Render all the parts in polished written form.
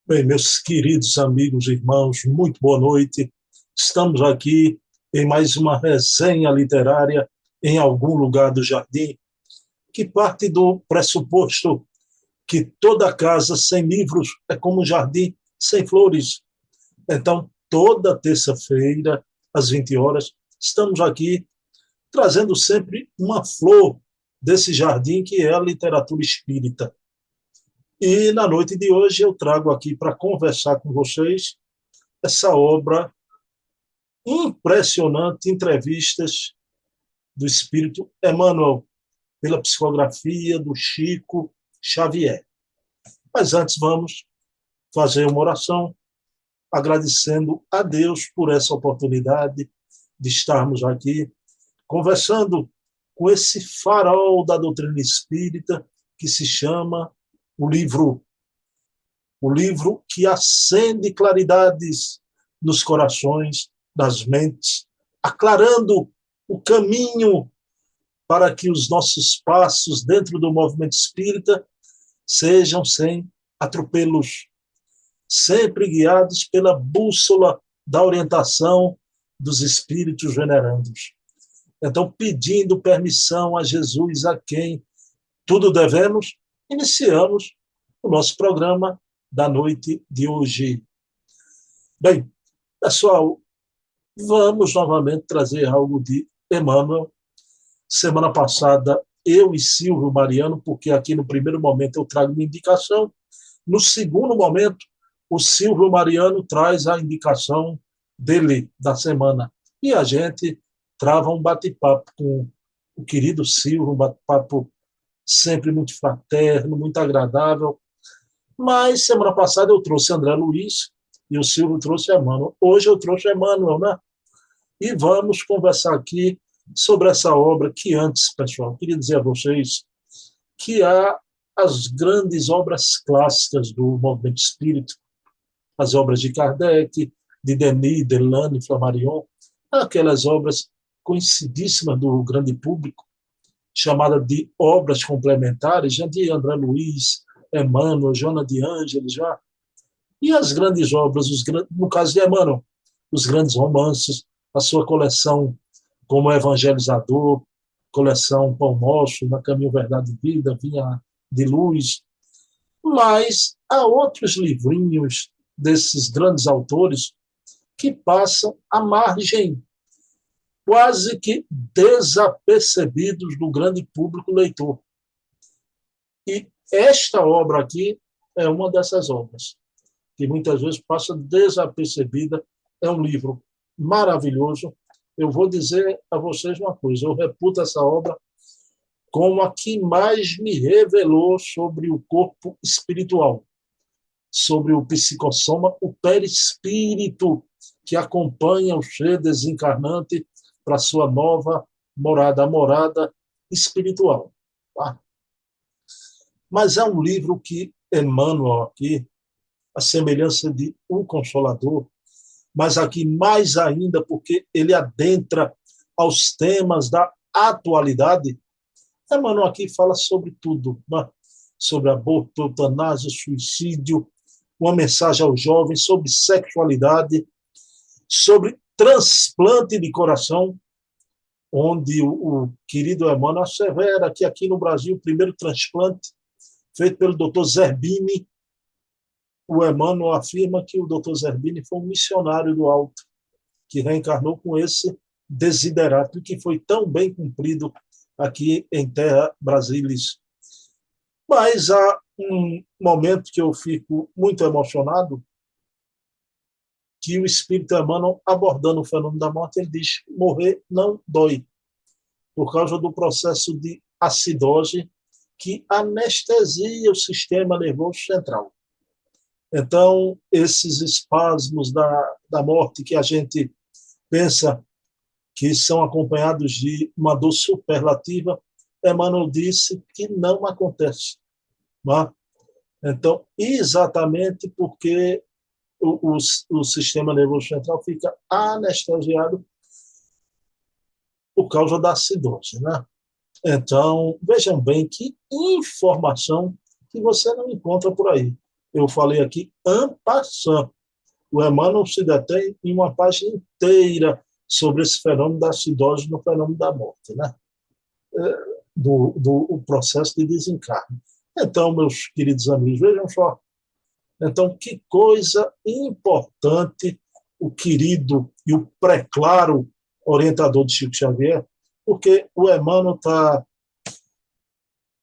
Bem, meus queridos amigos e irmãos, muito boa noite. Estamos aqui em mais uma resenha literária em algum lugar do jardim, que parte do pressuposto que toda casa sem livros é como um jardim sem flores. Então, toda terça-feira, às 20 horas, estamos aqui trazendo sempre uma flor desse jardim que é a literatura espírita. E na noite de hoje eu trago aqui para conversar com vocês essa obra impressionante, Entrevistas do Espírito Emmanuel, pela psicografia do Chico Xavier. Mas antes vamos fazer uma oração, agradecendo a Deus por essa oportunidade de estarmos aqui conversando com esse farol da doutrina espírita que se chama o livro que acende claridades nos corações, das mentes, aclarando o caminho para que os nossos passos dentro do movimento espírita sejam sem atropelos, sempre guiados pela bússola da orientação dos espíritos venerandos. Então, pedindo permissão a Jesus, a quem tudo devemos, iniciamos o nosso programa da noite de hoje. Bem, pessoal, vamos novamente trazer algo de Emmanuel. Semana passada, eu e Silvio Mariano, porque aqui no primeiro momento eu trago uma indicação, no segundo momento, o Silvio Mariano traz a indicação dele da semana. E a gente trava um bate-papo com o querido Silvio, um bate-papo sempre muito fraterno, muito agradável. Mas semana passada eu trouxe André Luiz e o Silvio trouxe Emmanuel. Hoje eu trouxe Emmanuel, né? E vamos conversar aqui sobre essa obra que antes, pessoal, queria dizer a vocês que há as grandes obras clássicas do movimento espírita, as obras de Kardec, de Denis, Delane, Flammarion, aquelas obras conhecidíssimas do grande público, chamada de obras complementares, já de André Luiz, Emmanuel, Joana de Ângeles, já. E as grandes obras, no caso de Emmanuel, os grandes romances, a sua coleção como evangelizador, coleção Pão Nosso, Na Caminho, Verdade e Vida, Vinha de Luz. Mas há outros livrinhos desses grandes autores que passam à margem, quase que desapercebidos do grande público leitor. E esta obra aqui é uma dessas obras, que muitas vezes passa desapercebida. É um livro maravilhoso. Eu vou dizer a vocês uma coisa, eu reputo essa obra como a que mais me revelou sobre o corpo espiritual, sobre o psicossoma, o perispírito que acompanha o ser desencarnante para sua nova morada, a morada espiritual. Tá? Mas é um livro que Emmanuel aqui, a semelhança de Um Consolador, mas aqui mais ainda porque ele adentra aos temas da atualidade. Emmanuel aqui fala sobre tudo, né? Sobre aborto, eutanásia, suicídio, uma mensagem aos jovens sobre sexualidade, sobre transplante de coração, onde o querido Emmanuel assevera que aqui no Brasil o primeiro transplante feito pelo Dr. Zerbini, o Emmanuel afirma que o Dr. Zerbini foi um missionário do alto, que reencarnou com esse desiderato e que foi tão bem cumprido aqui em terra brasilis. Mas há um momento que eu fico muito emocionado, que o Espírito Emmanuel, abordando o fenômeno da morte, ele diz: morrer não dói, por causa do processo de acidose que anestesia o sistema nervoso central. Então, esses espasmos da morte que a gente pensa que são acompanhados de uma dor superlativa, Emmanuel disse que não acontece. Não é? Então, exatamente porque o sistema nervoso central fica anestesiado por causa da acidose. Né? Então, vejam bem que informação que você não encontra por aí. eu falei aqui en passant. O Emmanuel se detém em uma página inteira sobre esse fenômeno da acidose no fenômeno da morte, né? Do processo de desencarne. Então, meus queridos amigos, vejam só. Então, que coisa importante o querido e o pré-claro orientador de Chico Xavier, porque o Emmanuel está,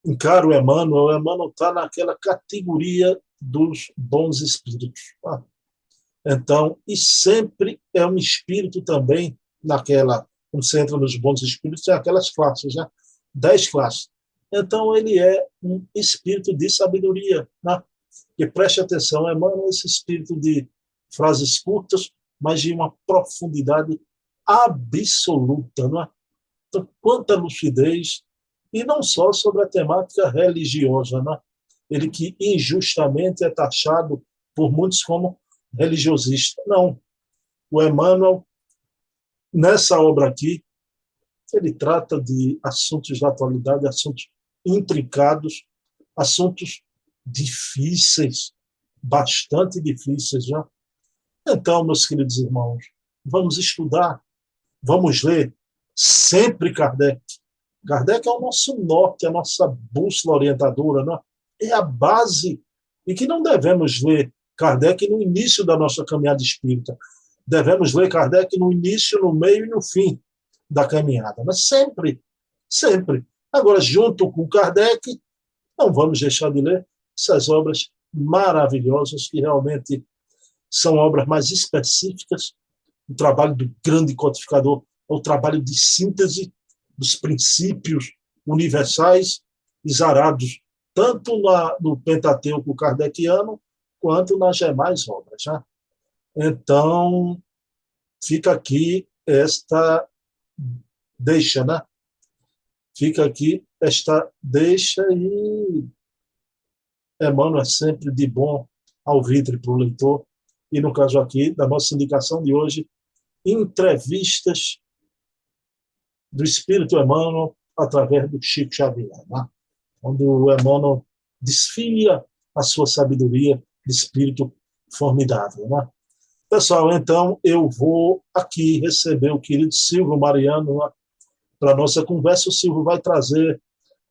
encara o Emmanuel está naquela categoria dos bons espíritos. Tá? Então, e sempre é um espírito também naquela, quando você entra nos bons espíritos, tem aquelas classes, né? 10 classes. Então, ele é um espírito de sabedoria, né? Que preste atenção, Emmanuel é esse espírito de frases curtas, mas de uma profundidade absoluta, não é? Então, quanta lucidez, e não só sobre a temática religiosa, né? Ele que injustamente é taxado por muitos como religiosista. Não. O Emmanuel, nessa obra aqui, ele trata de assuntos da atualidade, assuntos intricados, assuntos difíceis, bastante difíceis já. Então, meus queridos irmãos, vamos estudar, vamos ler sempre Kardec. Kardec é o nosso norte, a nossa bússola orientadora, né? É a base, e que não devemos ler Kardec no início da nossa caminhada espírita. Devemos ler Kardec no início, no meio e no fim da caminhada, mas sempre, sempre. Agora, junto com Kardec, não vamos deixar de ler essas obras maravilhosas, que realmente são obras mais específicas. O trabalho do grande codificador é o trabalho de síntese dos princípios universais exarados, tanto no Pentateuco kardeciano, quanto nas demais obras. Né? Então, fica aqui esta deixa, né? Fica aqui esta deixa e Emmanuel é sempre de bom alvitre para o leitor. E no caso aqui, da nossa indicação de hoje, entrevistas do Espírito Emmanuel através do Chico Xavier, né? Onde o Emmanuel desfia a sua sabedoria de espírito formidável. Né? Pessoal, então eu vou aqui receber o querido Silvio Mariano, né, para a nossa conversa. O Silvio vai trazer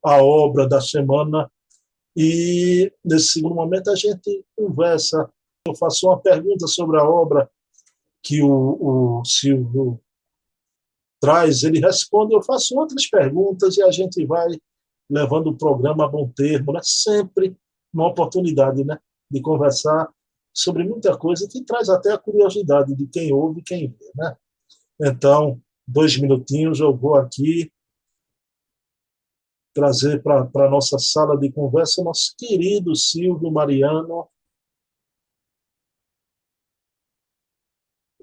a obra da semana e, nesse segundo momento, a gente conversa. Eu faço uma pergunta sobre a obra que o Silvio traz, ele responde, eu faço outras perguntas e a gente vai levando o programa a bom termo, né? Sempre uma oportunidade, né, de conversar sobre muita coisa que traz até a curiosidade de quem ouve e quem vê. Né? Então, 2 minutinhos, eu vou aqui trazer para a nossa sala de conversa o nosso querido Silvio Mariano.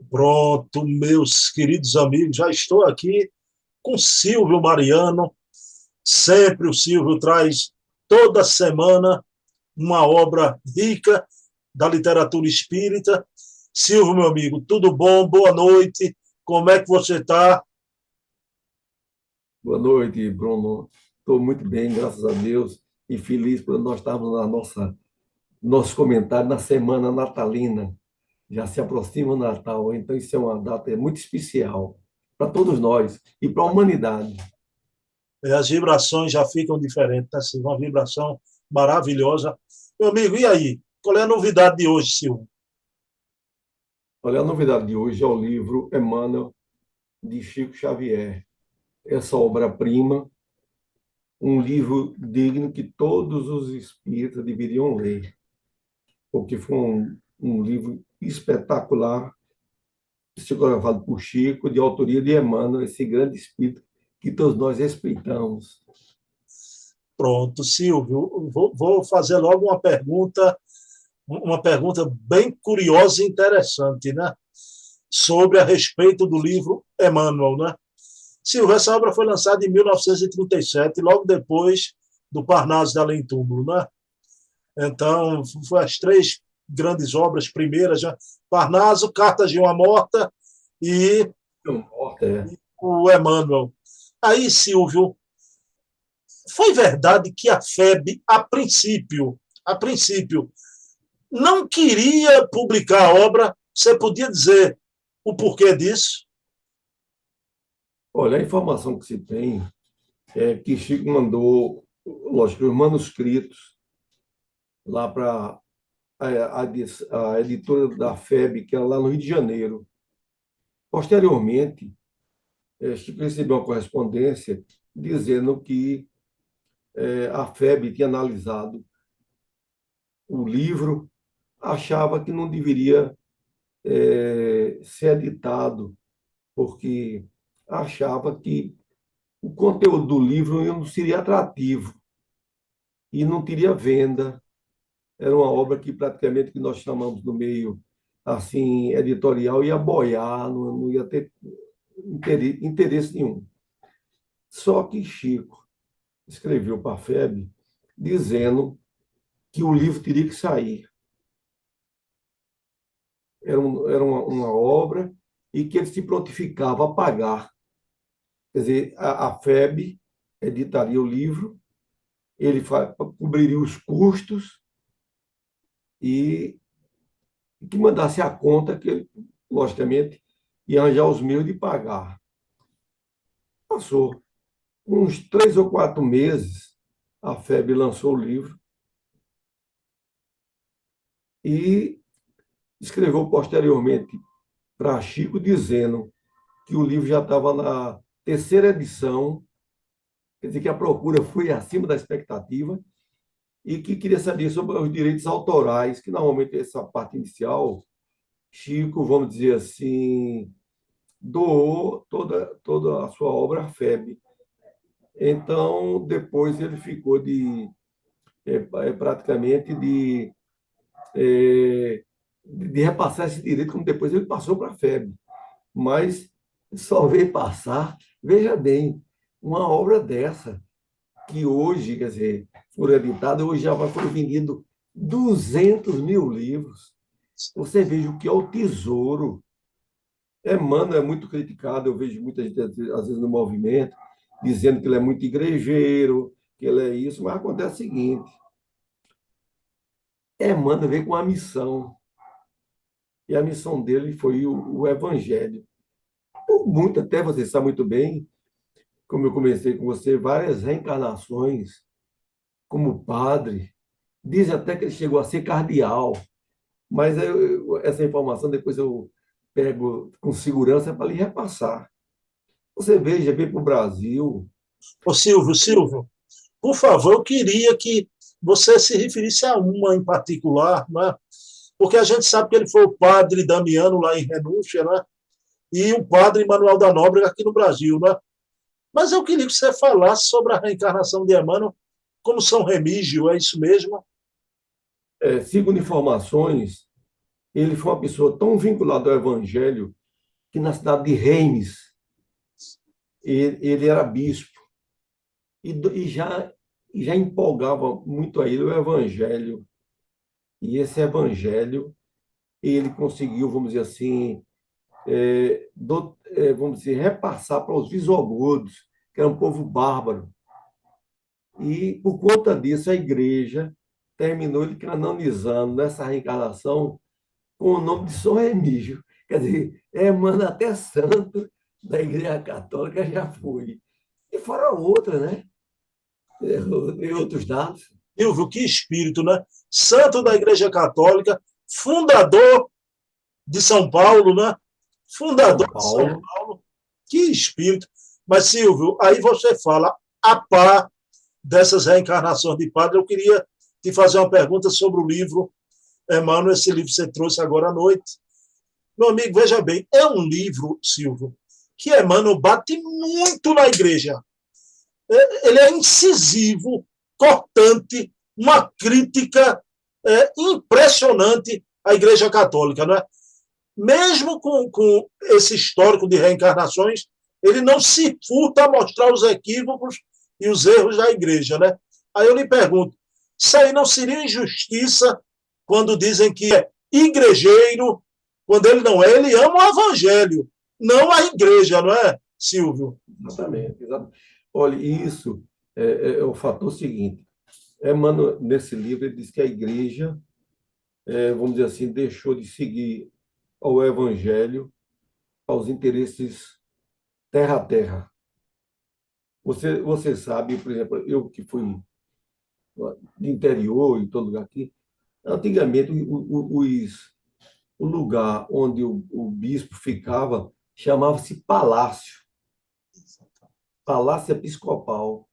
Pronto, meus queridos amigos, já estou aqui com Silvio Mariano. Sempre o Silvio traz, toda semana, uma obra rica da literatura espírita. Silvio, meu amigo, tudo bom? Boa noite. Como é que você está? Boa noite, Bruno. Estou muito bem, graças a Deus, e feliz por nós estarmos na nosso comentário na semana natalina. Já se aproxima o Natal, então isso é uma data muito especial para todos nós e para a humanidade. As vibrações já ficam diferentes, né? Uma vibração maravilhosa. Meu amigo, e aí? Qual é a novidade de hoje, Silvio? Olha, a novidade de hoje é o livro Emmanuel, de Chico Xavier. Essa obra-prima, um livro digno que todos os espíritas deveriam ler, porque foi um livro espetacular, psicografado por Chico, de autoria de Emmanuel, esse grande espírito que todos nós respeitamos. Pronto, Silvio. Vou fazer logo uma pergunta bem curiosa e interessante, né? Sobre a respeito do livro Emmanuel, né? Silvio, essa obra foi lançada em 1937, logo depois do Parnaso da Além Túmulo, né? Então, foi as 3 grandes obras primeiras, já. Parnaso, Cartas de uma Morta e É. o Emmanuel. Aí, Silvio, foi verdade que a FEB, a princípio, não queria publicar a obra. Você podia dizer o porquê disso? Olha, a informação que se tem é que Chico mandou, lógico, os manuscritos lá para a editora da FEB, que é lá no Rio de Janeiro. Posteriormente, Chico recebeu uma correspondência dizendo que a FEB tinha analisado o livro, achava que não deveria ser editado, porque achava que o conteúdo do livro não seria atrativo e não teria venda. Era uma obra que praticamente que nós chamamos no meio assim editorial ia boiar, não ia ter interesse nenhum. Só que Chico escreveu para a FEB dizendo que o livro teria que sair. Era uma obra e que ele se prontificava a pagar. Quer dizer, a FEB editaria o livro, ele cobriria os custos e que mandasse a conta que ele, logicamente, ia arranjar os meios de pagar. Passou uns 3 ou 4 meses, a FEB lançou o livro e escreveu posteriormente para Chico dizendo que o livro já estava na terceira edição, quer dizer que a procura foi acima da expectativa e que queria saber sobre os direitos autorais, que normalmente essa parte inicial, Chico, vamos dizer assim, doou toda a sua obra à FEB. Então, depois ele ficou praticamente de repassar esse direito, como depois ele passou para a FEB. Mas só veio passar, veja bem, uma obra dessa, que hoje, quer dizer, foram editadas, hoje já foram vendidos 200 mil livros. Você veja o que é o tesouro. Emmanuel é muito criticado, eu vejo muita gente, às vezes, no movimento, dizendo que ele é muito igrejeiro, que ele é isso, mas acontece o seguinte: Emmanuel veio com uma missão, e a missão dele foi o Evangelho. Por muito, até você sabe muito bem, como eu comecei com você, várias reencarnações como padre, dizem até que ele chegou a ser cardeal, mas essa informação depois eu pego com segurança para lhe repassar. Você veja, veio para o Brasil. Ô Silvio, por favor, eu queria que você se referisse a uma em particular, né? Porque a gente sabe que ele foi o padre Damiano lá em Renúncia, né? E o padre Manuel da Nóbrega aqui no Brasil, né? Mas eu queria que você falasse sobre a reencarnação de Emmanuel como São Remígio, é isso mesmo? Segundo informações, ele foi uma pessoa tão vinculada ao Evangelho que na cidade de Reims ele era bispo e já empolgava muito a ele o Evangelho. E esse Evangelho ele conseguiu, vamos dizer assim, vamos dizer, repassar para os visigodos, que era um povo bárbaro. E, por conta disso, a igreja terminou ele canonizando nessa reencarnação com o nome de São Remígio. Quer dizer, mano, até santo da Igreja Católica já foi. E fora outra, né? E outros dados. Silvio, que espírito, né? Santo da Igreja Católica, fundador de São Paulo, né? Fundador São de São Paulo. Paulo. Que espírito. Mas, Silvio, aí você fala, a par dessas reencarnações de padre, eu queria te fazer uma pergunta sobre o livro Emmanuel, esse livro que você trouxe agora à noite. Meu amigo, veja bem, é um livro, Silvio, que Emmanuel bate muito na igreja. Ele é incisivo, cortante, uma crítica impressionante à Igreja Católica, não é? Mesmo com esse histórico de reencarnações, ele não se furta a mostrar os equívocos e os erros da Igreja, né? Aí eu lhe pergunto, isso aí não seria injustiça quando dizem que é igrejeiro, quando ele não é, ele ama o Evangelho, não a Igreja, não é, Silvio? Exatamente, exatamente. Olha, isso é o fator seguinte. Emmanuel, nesse livro, ele diz que a igreja vamos dizer assim, deixou de seguir ao Evangelho, aos interesses terra a terra. Você sabe, por exemplo, eu que fui de interior, em todo lugar aqui, antigamente o lugar onde o bispo ficava chamava-se palácio, palácio episcopal.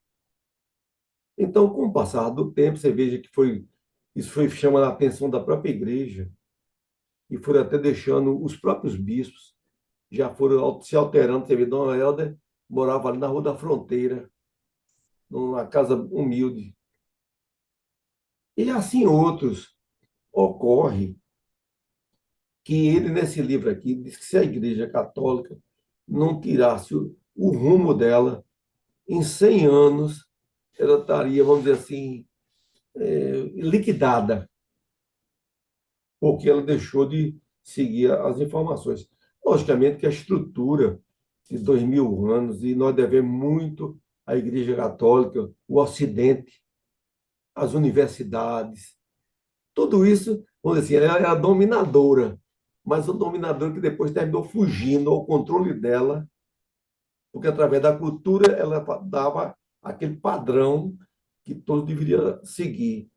Então, com o passar do tempo, você veja que isso foi chamando a atenção da própria igreja e foram até deixando os próprios bispos, já foram se alterando. Você vê, Dona Helder morava ali na Rua da Fronteira, numa casa humilde. E assim outros. Ocorre que ele, nesse livro aqui, diz que se a Igreja Católica não tirasse o rumo dela, em 100 anos, ela estaria, vamos dizer assim, liquidada, porque ela deixou de seguir as informações. Logicamente que a estrutura de 2000 anos, e nós devemos muito à Igreja Católica, o Ocidente, as universidades, tudo isso, vamos dizer assim, ela era dominadora, mas o dominador que depois terminou fugindo ao controle dela, porque através da cultura ela dava aquele padrão que todos deveriam seguir.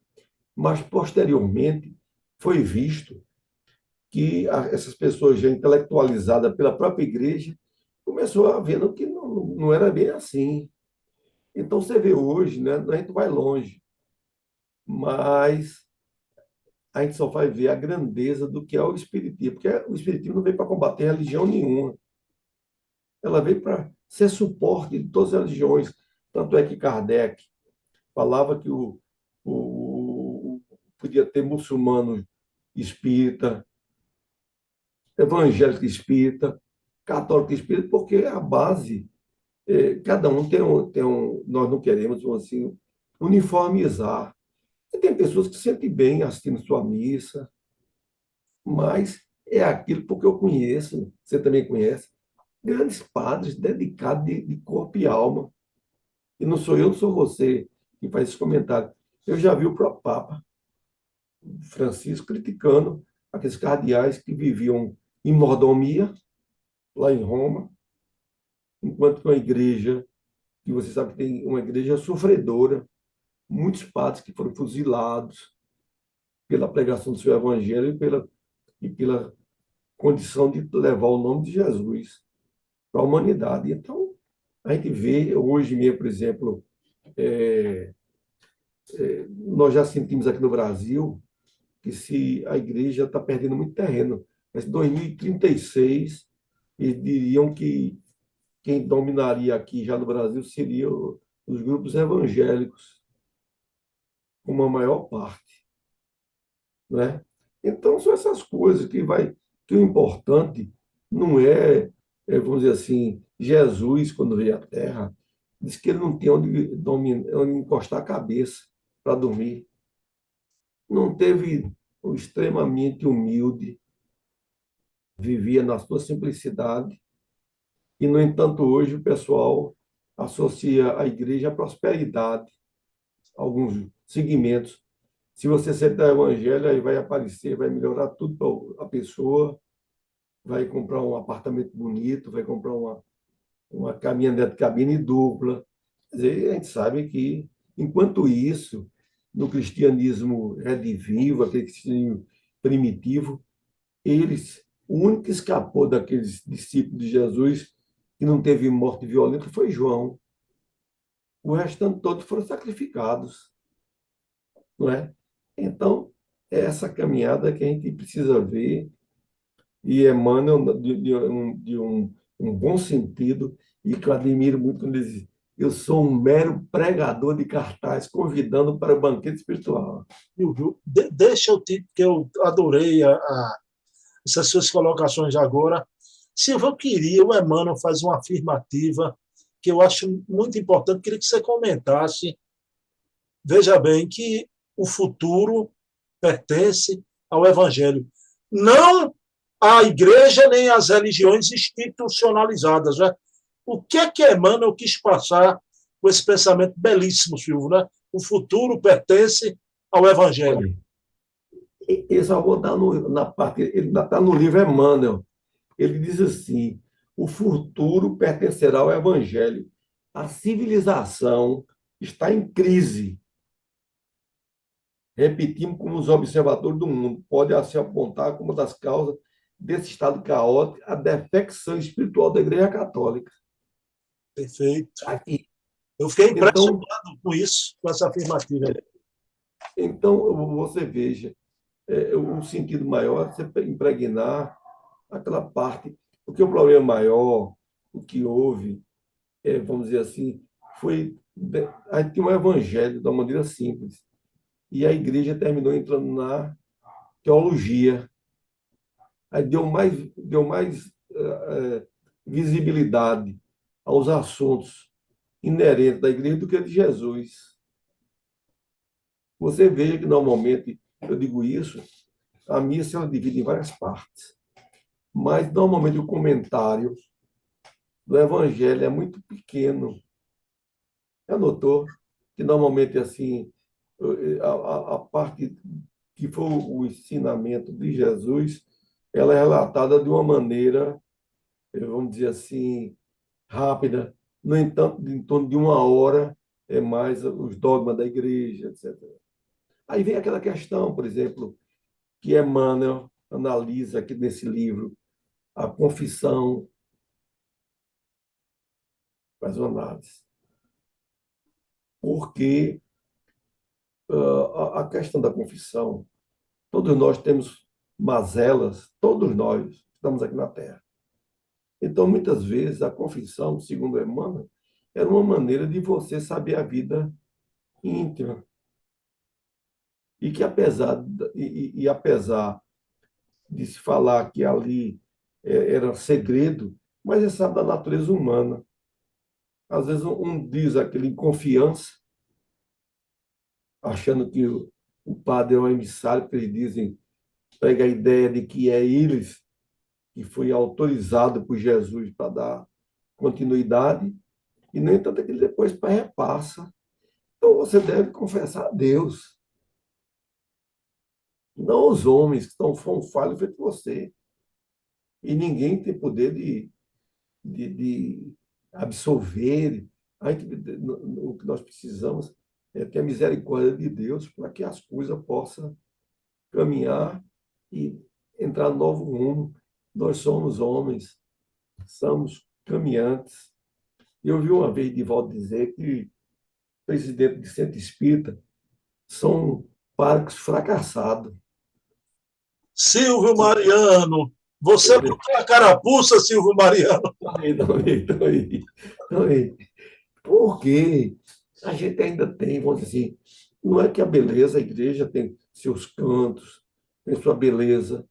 Mas, posteriormente, foi visto que essas pessoas já intelectualizadas pela própria igreja começou a ver que não era bem assim. Então, você vê hoje, né, a gente vai longe, mas a gente só vai ver a grandeza do que é o Espiritismo, porque o Espiritismo não veio para combater religião nenhuma, ela veio para ser suporte de todas as religiões. Tanto é que Kardec falava que podia ter muçulmano espírita, evangélico espírita, católico espírita, porque a base, cada um tem um. Nós não queremos, assim, uniformizar. E tem pessoas que se sentem bem assistindo sua missa, mas é aquilo porque eu conheço, você também conhece, grandes padres dedicados de corpo e alma. E não sou eu, não sou você que faz esse comentário. Eu já vi o próprio Papa Francisco criticando aqueles cardeais que viviam em mordomia, lá em Roma, enquanto que uma igreja, que você sabe que tem uma igreja sofredora, muitos padres que foram fuzilados pela pregação do seu evangelho e pela condição de levar o nome de Jesus para a humanidade. Então, a gente vê hoje mesmo, por exemplo, nós já sentimos aqui no Brasil que se a igreja está perdendo muito terreno. Mas em 2036, eles diriam que quem dominaria aqui já no Brasil seriam os grupos evangélicos, com a maior parte, né? Então, são essas coisas que o importante não vamos dizer assim, Jesus, quando veio à Terra, disse que ele não tinha onde encostar a cabeça para dormir. Não teve o extremamente humilde, vivia na sua simplicidade, e, no entanto, hoje o pessoal associa a igreja à prosperidade, alguns segmentos. Se você aceitar o evangelho, aí vai aparecer, vai melhorar tudo para a pessoa, vai comprar um apartamento bonito, vai comprar uma caminhonete de cabine dupla. Quer dizer, a gente sabe que, enquanto isso, no cristianismo redivivo, aquele cristianismo primitivo, o único que escapou daqueles discípulos de Jesus que não teve morte violenta foi João. O restante todos foram sacrificados, não é? Então, é essa caminhada que a gente precisa ver, e Emmanuel, de um bom sentido, e que eu admiro muito quando ele diz: eu sou um mero pregador de cartaz, convidando para o banquete espiritual. Deixa eu te, que eu adorei essas suas colocações agora. Silvio, eu queria, o Emmanuel faz uma afirmativa que eu acho muito importante, queria que você comentasse. Veja bem que o futuro pertence ao Evangelho, não à igreja nem às religiões institucionalizadas. Né? O que é que Emmanuel quis passar com esse pensamento belíssimo, Silvio? Né? O futuro pertence ao Evangelho. Olha, Eu só vou dar na parte, ele está no livro Emmanuel. Ele diz assim: o futuro pertencerá ao Evangelho. A civilização está em crise. Repetimos como os observadores do mundo. Pode se apontar como uma das causas desse estado caótico a defecção espiritual da Igreja Católica. Perfeito. Aqui. Eu fiquei Então, impressionado com isso, com essa afirmativa. então você veja, o sentido maior é você impregnar aquela parte. Porque o problema maior, o que houve, vamos dizer assim, foi. A gente tinha um evangelho de uma maneira simples. E a igreja terminou entrando na teologia. Aí deu mais visibilidade aos assuntos inerentes da igreja do que a de Jesus. Você veja que, normalmente, eu digo isso, a missa ela divide em várias partes. Mas, normalmente, o comentário do evangelho é muito pequeno. Já notou que, normalmente, assim, a parte que foi o ensinamento de Jesus, ela é relatada de uma maneira, vamos dizer assim, rápida. No entanto, em torno de uma hora é mais os dogmas da igreja, etc. Aí vem aquela questão, por exemplo, que Emmanuel analisa aqui nesse livro, a confissão, faz uma análise. Porque a questão da confissão, todos nós temos mazelas, todos nós estamos aqui na Terra. Então, muitas vezes, a confissão, segundo Emmanuel, era uma maneira de você saber a vida íntima. E que, apesar de se falar que ali era segredo, mas é sabe da natureza humana. Às vezes, um diz aquilo em confiança, achando que o padre é um emissário, porque eles dizem, pega a ideia de que é eles que foi autorizado por Jesus para dar continuidade, e, no entanto, é que ele depois repassa. Então, você deve confessar a Deus, não os homens que estão falhos feito você. E ninguém tem poder de absolver. O que nós precisamos é ter a misericórdia de Deus para que as coisas possam caminhar e entrar no novo rumo. Nós somos homens, somos caminhantes. Eu vi uma vez Divaldo dizer que presidente de centro espírita são parques fracassados. Silvio Mariano, você botou a carapuça, Silvio Mariano. Então, porque a gente ainda tem, vamos dizer assim, não é que a beleza, a igreja tem seus cantos, tem sua beleza.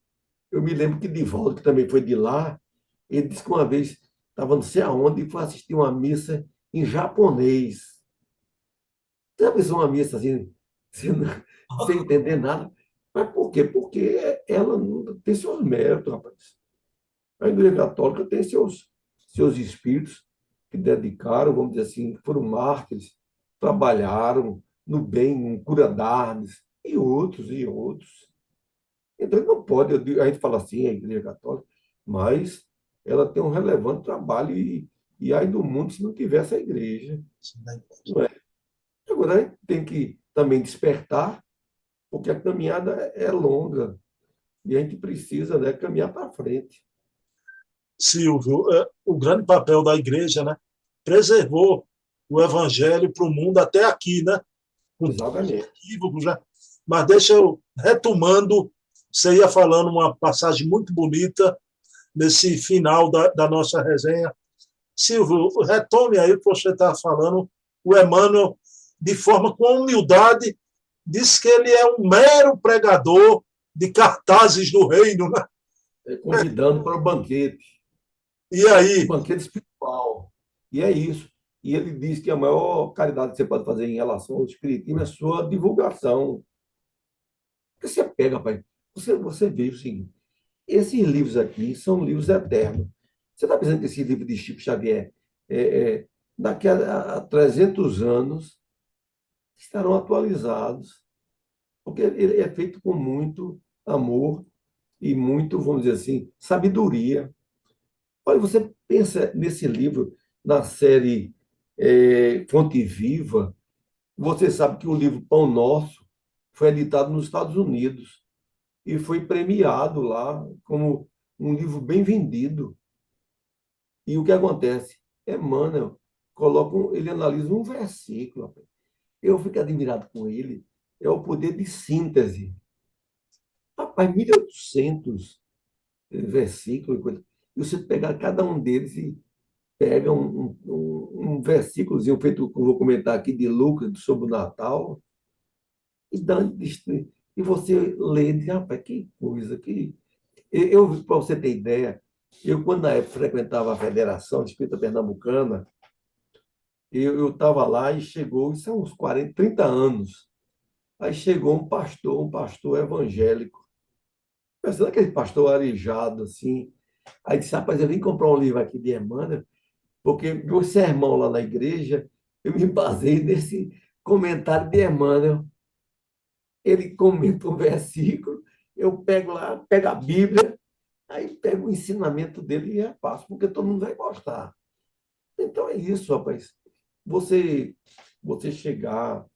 Eu me lembro que Divaldo, que também foi de lá, ele disse que uma vez estava não sei aonde e foi assistir uma missa em japonês. Já pensou uma missa assim, sem entender nada? Mas por quê? Porque ela tem seus méritos, rapaz. A Igreja Católica tem seus espíritos que dedicaram, vamos dizer assim, foram mártires, trabalharam no bem, em cura d'armes, e outros, e outros. Então, não pode, a gente fala assim, a Igreja Católica, mas ela tem um relevante trabalho e ai do mundo se não tivesse a igreja. Não é? Agora, a gente tem que também despertar, porque a caminhada é longa e a gente precisa, né, caminhar para frente. Silvio, o grande papel da igreja, né? Preservou o evangelho para o mundo até aqui, né? Com todos os Exatamente. equívocos, né? Mas deixa eu, retomando, você ia falando uma passagem muito bonita nesse final da nossa resenha. Silvio, retome aí o que você está falando. O Emmanuel, de forma com humildade, diz que ele é um mero pregador de cartazes do reino, né? Convidando para o banquete. E O aí, banquete espiritual. E é isso. E ele diz que a maior caridade que você pode fazer em relação ao espiritismo é a sua divulgação. Porque você pega, pai, você vê o seguinte: esses livros aqui são livros eternos. Você está pensando que esse livro de Chico Xavier, daqui a 300 anos, estarão atualizados, porque ele é feito com muito amor e muito, vamos dizer assim, sabedoria. Olha, você pensa nesse livro, na série Fonte Viva, você sabe que o livro Pão Nosso foi editado nos Estados Unidos e foi premiado lá como um livro bem vendido. E o que acontece? Emmanuel ele analisa um versículo. Rapaz. Eu fico admirado com ele. É o poder de síntese. Rapaz, 1.800 versículos. E você pegar cada um deles e pega um versículozinho feito, que eu vou comentar aqui, de Lucas, sobre o Natal, e, e você lê e diz, rapaz, que coisa, que... Para você ter ideia, eu, quando na época frequentava a Federação Espírita Pernambucana, eu estava lá e chegou, isso há uns 40, 30 anos, aí chegou um pastor evangélico, pensando aquele pastor arejado, assim, aí disse, rapaz, eu vim comprar um livro aqui de Emmanuel, porque meu sermão lá na igreja, eu me basei nesse comentário de Emmanuel. Ele comenta um versículo, eu pego lá, pego a Bíblia, aí pego o ensinamento dele e repasso, porque todo mundo vai gostar. Então é isso, rapaz. Você, você chegar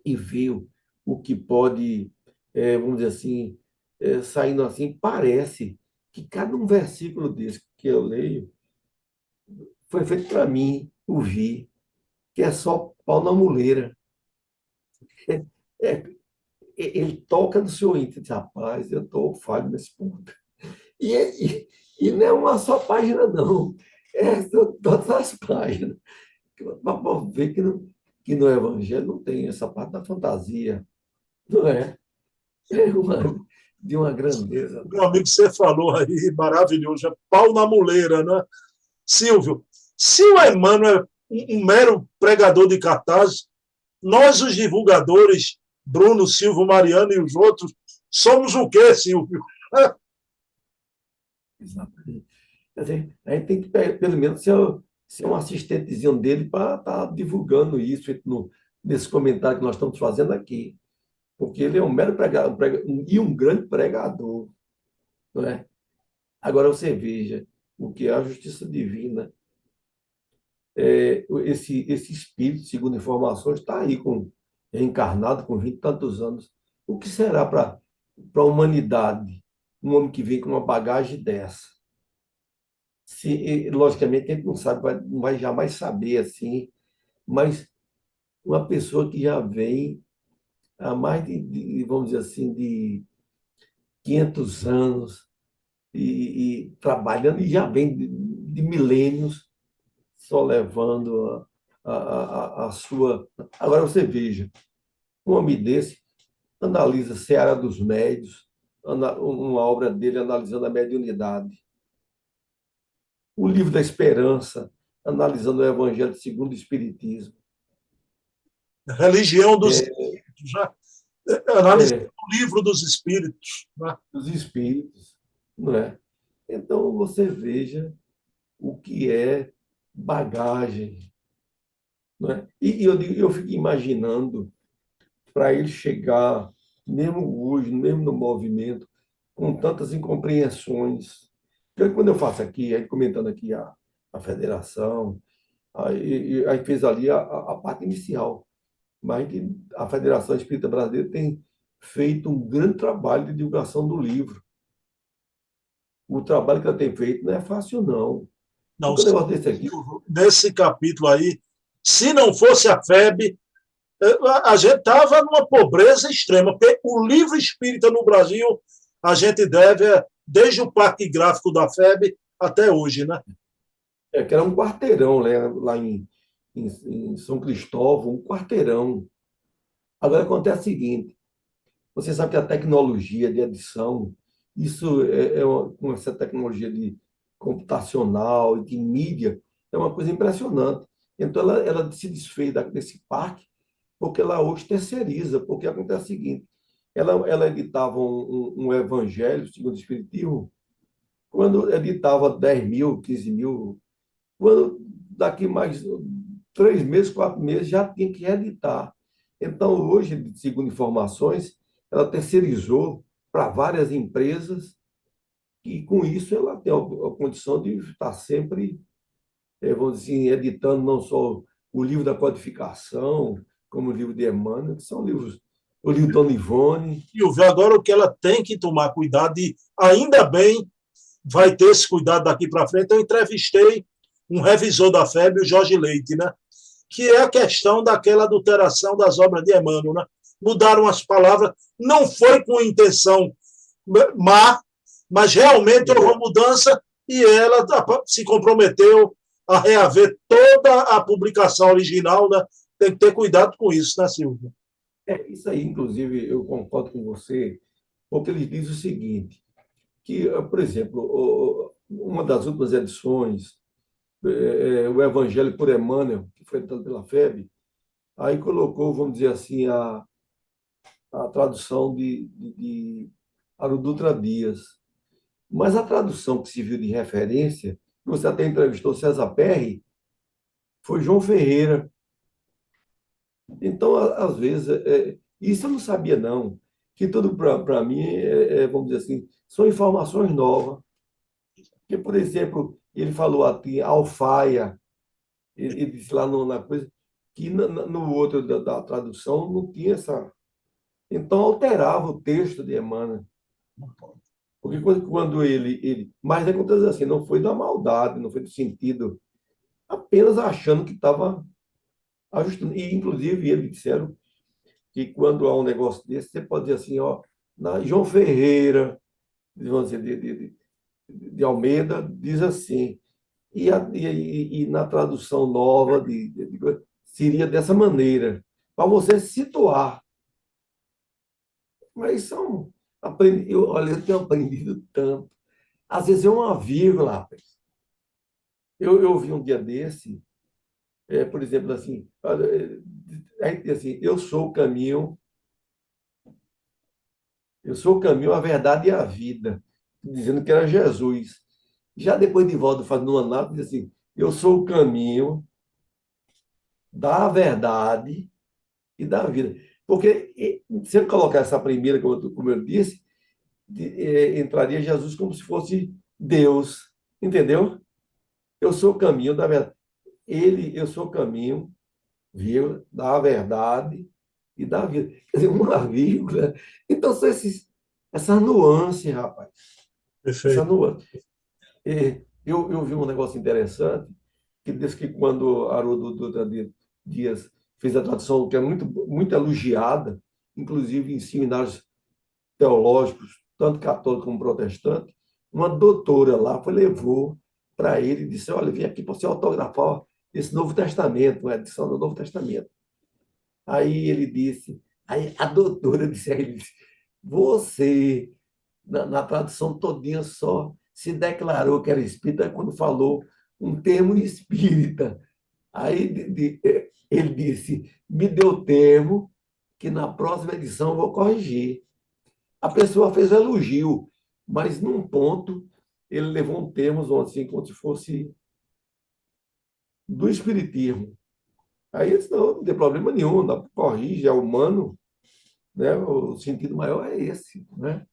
e ver o que pode, vamos dizer assim, saindo assim, parece que cada um versículo desse que eu leio foi feito para mim ouvir, que é só pau na muleira. É, ele toca no seu íntimo, diz, rapaz, eu estou falho nesse ponto. E não é uma só página, não. São todas as páginas. Para ver que no Evangelho não tem essa parte da fantasia, não é? É de uma grandeza. Meu amigo, você falou aí, maravilhoso, é pau na muleira, né? Silvio, se o Emmanuel é um mero pregador de cartaz, nós, os divulgadores, Bruno, Silvio, Mariano e os outros, somos o quê, Silvio? Exatamente. Quer dizer, a gente tem que, pelo menos, ser um assistentezinho dele para estar divulgando isso nesse comentário que nós estamos fazendo aqui. Porque ele é um mero pregador, e um grande pregador, não é? Agora você veja o que é a justiça divina. Esse espírito, segundo informações, está aí reencarnado com 20 e tantos anos. O que será para a humanidade um homem que vem com uma bagagem dessa? Logicamente, a gente não sabe, não vai jamais saber assim, mas uma pessoa que já vem há mais vamos dizer assim, de 500 anos e trabalhando, e já vem de milênios, só levando a sua. Agora você veja, um homem desse analisa Seara dos Médios, uma obra dele analisando a mediunidade. O Livro da Esperança, analisando o Evangelho segundo o Espiritismo. Religião dos É, espíritos, né? Analisando é, o livro dos espíritos. Né? dos espíritos, não é? Então você veja o que é bagagem, não é? E eu fico imaginando para ele chegar, mesmo hoje, mesmo no movimento, com tantas incompreensões. Porque quando eu faço aqui, aí comentando aqui a federação, aí fez ali a parte inicial, mas que a Federação Espírita Brasileira tem feito um grande trabalho de divulgação do livro. O trabalho que ela tem feito não é fácil, não. Não, Porque o negócio desse aqui, Silvio, nesse capítulo aí, se não fosse a FEB, a gente estava numa pobreza extrema, porque o livro espírita no Brasil, a gente deve, desde o Parque Gráfico da FEB até hoje, né? que era um quarteirão, né, lá em São Cristóvão, um quarteirão. Agora acontece o seguinte: você sabe que a tecnologia de edição, isso com essa tecnologia de computacional, de mídia, é uma coisa impressionante. Então, ela se desfez desse parque, porque ela hoje terceiriza, porque acontece o seguinte: ela editava um evangelho, segundo o Espiritismo, quando editava 10 mil, 15 mil, quando daqui mais 3 meses, 4 meses, já tinha que reeditar. Então, hoje, segundo informações, ela terceirizou para várias empresas, e com isso ela tem a condição de estar sempre, vamos dizer, assim, editando não só o livro da codificação, como o livro de Emmanuel, que são livros, o livro de Dona Ivone. Silvio, agora o que ela tem que tomar cuidado, e ainda bem vai ter esse cuidado daqui para frente. Eu entrevistei um revisor da FEB, o Jorge Leite, né? Que é a questão daquela adulteração das obras de Emmanuel. Né? Mudaram as palavras, não foi com intenção má, mas realmente houve uma mudança e ela se comprometeu a reaver toda a publicação original. Né? Tem que ter cuidado com isso, né, Silvio? Isso aí, inclusive, eu concordo com você, porque ele diz o seguinte, que, por exemplo, uma das últimas edições, o Evangelho por Emmanuel, que foi editado pela FEB, aí colocou, vamos dizer assim, a tradução de Haroldo Dutra Dias. Mas a tradução que se viu de referência, que você até entrevistou César Perry, foi João Ferreira. Então, às vezes, isso eu não sabia, não. Que tudo para mim, vamos dizer assim, são informações novas. Que, por exemplo, ele falou aqui, alfaia, ele disse lá na coisa, que no outro da tradução não tinha essa. Então, alterava o texto de Emmanuel. Porque quando ele. Mas acontece assim, não foi da maldade, não foi do sentido, apenas achando que estava ajustando. E, inclusive, eles disseram que quando há um negócio desse, você pode dizer assim, ó, na João Ferreira, vamos dizer, de Almeida, diz assim, e na tradução nova seria dessa maneira, para você se situar. Mas são. Olha, eu tenho aprendido tanto. Às vezes é uma vírgula, rapaz. Eu vi um dia desse, por exemplo, assim, olha, assim, eu sou o caminho, a verdade e a vida, dizendo que era Jesus. Já depois de volta, fazendo uma análise, diz assim, eu sou o caminho da verdade e da vida. Porque se eu colocar essa primeira, como eu disse, entraria Jesus como se fosse Deus, entendeu? Eu sou o caminho da verdade. Eu sou o caminho, viu, da verdade e da vida. Quer dizer, uma vírgula. Então, são essa nuance, rapaz. Essa Perfeito. nuance. Eu vi um negócio interessante, que diz que quando Haroldo Dutra Dias fez a tradução, que é muito, muito elogiada, inclusive em seminários teológicos, tanto católico como protestante, uma doutora lá levou para ele e disse: Olha, vim aqui para você autografar esse Novo Testamento, uma edição do Novo Testamento. Aí ele disse, aí a doutora disse a ele, você, na tradução todinha só, se declarou que era espírita quando falou um termo espírita. Aí ele disse, me deu o termo que na próxima edição eu vou corrigir. A pessoa fez elogio, mas num ponto ele levou um termo assim, como se fosse do espiritismo. Aí ele disse, não tem problema nenhum, corrige, é humano, né? O sentido maior é esse, né?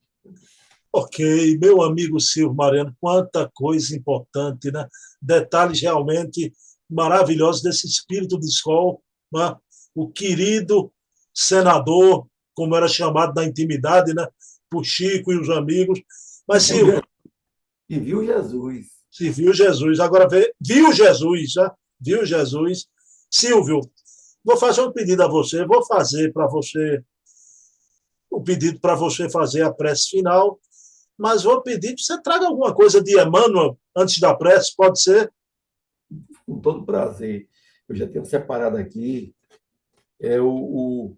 Ok, meu amigo Silvio Mariano, quanta coisa importante, né? Detalhes realmente maravilhosos desse espírito de escola, né? O querido senador, como era chamado na intimidade, né? Por Chico e os amigos. E Mas, viu, Silvio, e viu Jesus. se viu Jesus, agora viu Jesus, já viu Jesus. Silvio, vou fazer um pedido a você, vou fazer para você o pedido para você fazer a prece final, mas vou pedir que você traga alguma coisa de Emmanuel antes da prece, pode ser? Com todo prazer. Eu já tenho separado aqui é no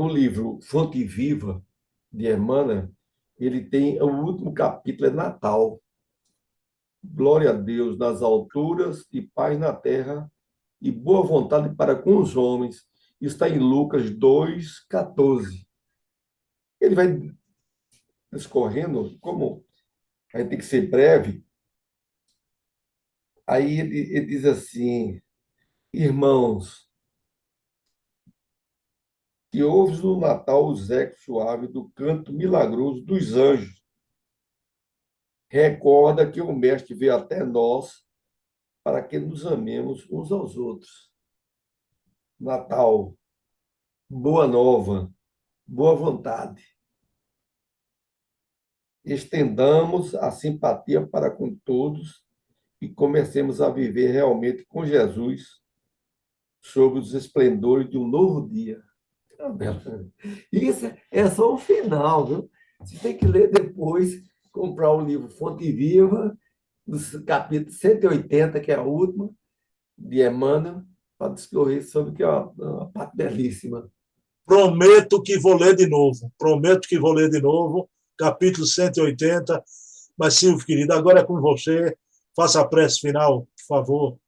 livro Fonte Viva, de Emmanuel, ele tem o último capítulo, é Natal. Glória a Deus nas alturas e paz na terra e boa vontade para com os homens. Está em Lucas 2,14. Ele vai discorrendo, como a gente tem que ser breve, aí ele diz assim, irmãos, que ouves no Natal o eco suave do canto milagroso dos anjos. Recorda que o Mestre veio até nós para que nos amemos uns aos outros. Natal, boa nova, boa vontade. Estendamos a simpatia para com todos e comecemos a viver realmente com Jesus sob os esplendores de um novo dia. Isso é só o final, viu? Você tem que ler depois, comprar o livro Fonte Viva, do capítulo 180, que é a última, de Emmanuel, para discorrer sobre que é uma parte belíssima. Prometo que vou ler de novo. Prometo que vou ler de novo. Capítulo 180. Mas, Silvio, querido, agora é com você. Faça a prece final, por favor.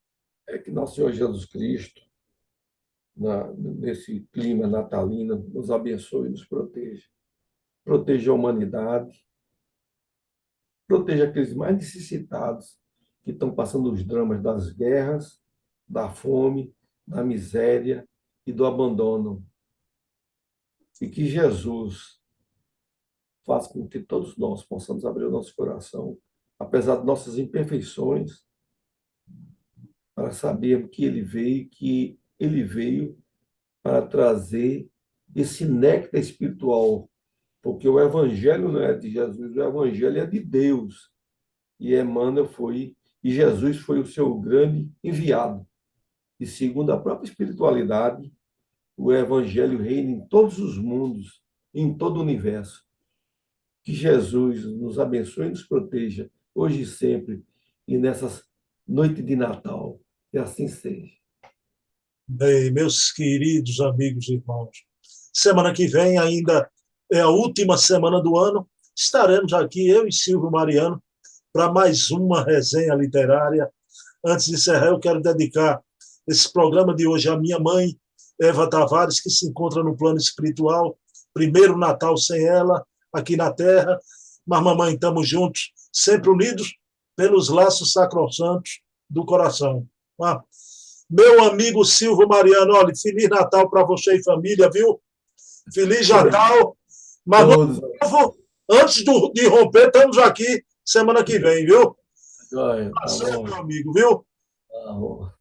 É que nosso Senhor Jesus Cristo, nesse clima natalino, nos abençoe e nos proteja. Proteja a humanidade, proteja aqueles mais necessitados que estão passando os dramas das guerras, da fome, da miséria e do abandono. E que Jesus faça com que todos nós possamos abrir o nosso coração, apesar de nossas imperfeições, para saber que ele veio para trazer esse néctar espiritual, porque o evangelho não é de Jesus, o evangelho é de Deus. E Emmanuel foi, e Jesus foi o seu grande enviado. E segundo a própria espiritualidade, o evangelho reina em todos os mundos, em todo o universo. Que Jesus nos abençoe e nos proteja, hoje e sempre, e nessas noites de Natal. Que assim seja. Bem, meus queridos amigos e irmãos, semana que vem ainda é a última semana do ano. Estaremos aqui, eu e Silvio Mariano, para mais uma resenha literária. Antes de encerrar, eu quero dedicar esse programa de hoje à minha mãe, Eva Tavares, que se encontra no plano espiritual. Primeiro Natal sem ela, aqui na Terra. Mas, mamãe, estamos juntos, sempre unidos pelos laços sacrossantos do coração. Meu amigo Silvio Mariano, olha, Feliz Natal para você e família, viu? Feliz Natal. Mas, Todos. novo, antes de romper, estamos aqui semana que vem, viu? Joia, tá Prazer, bom. meu amigo, viu? Tá bom.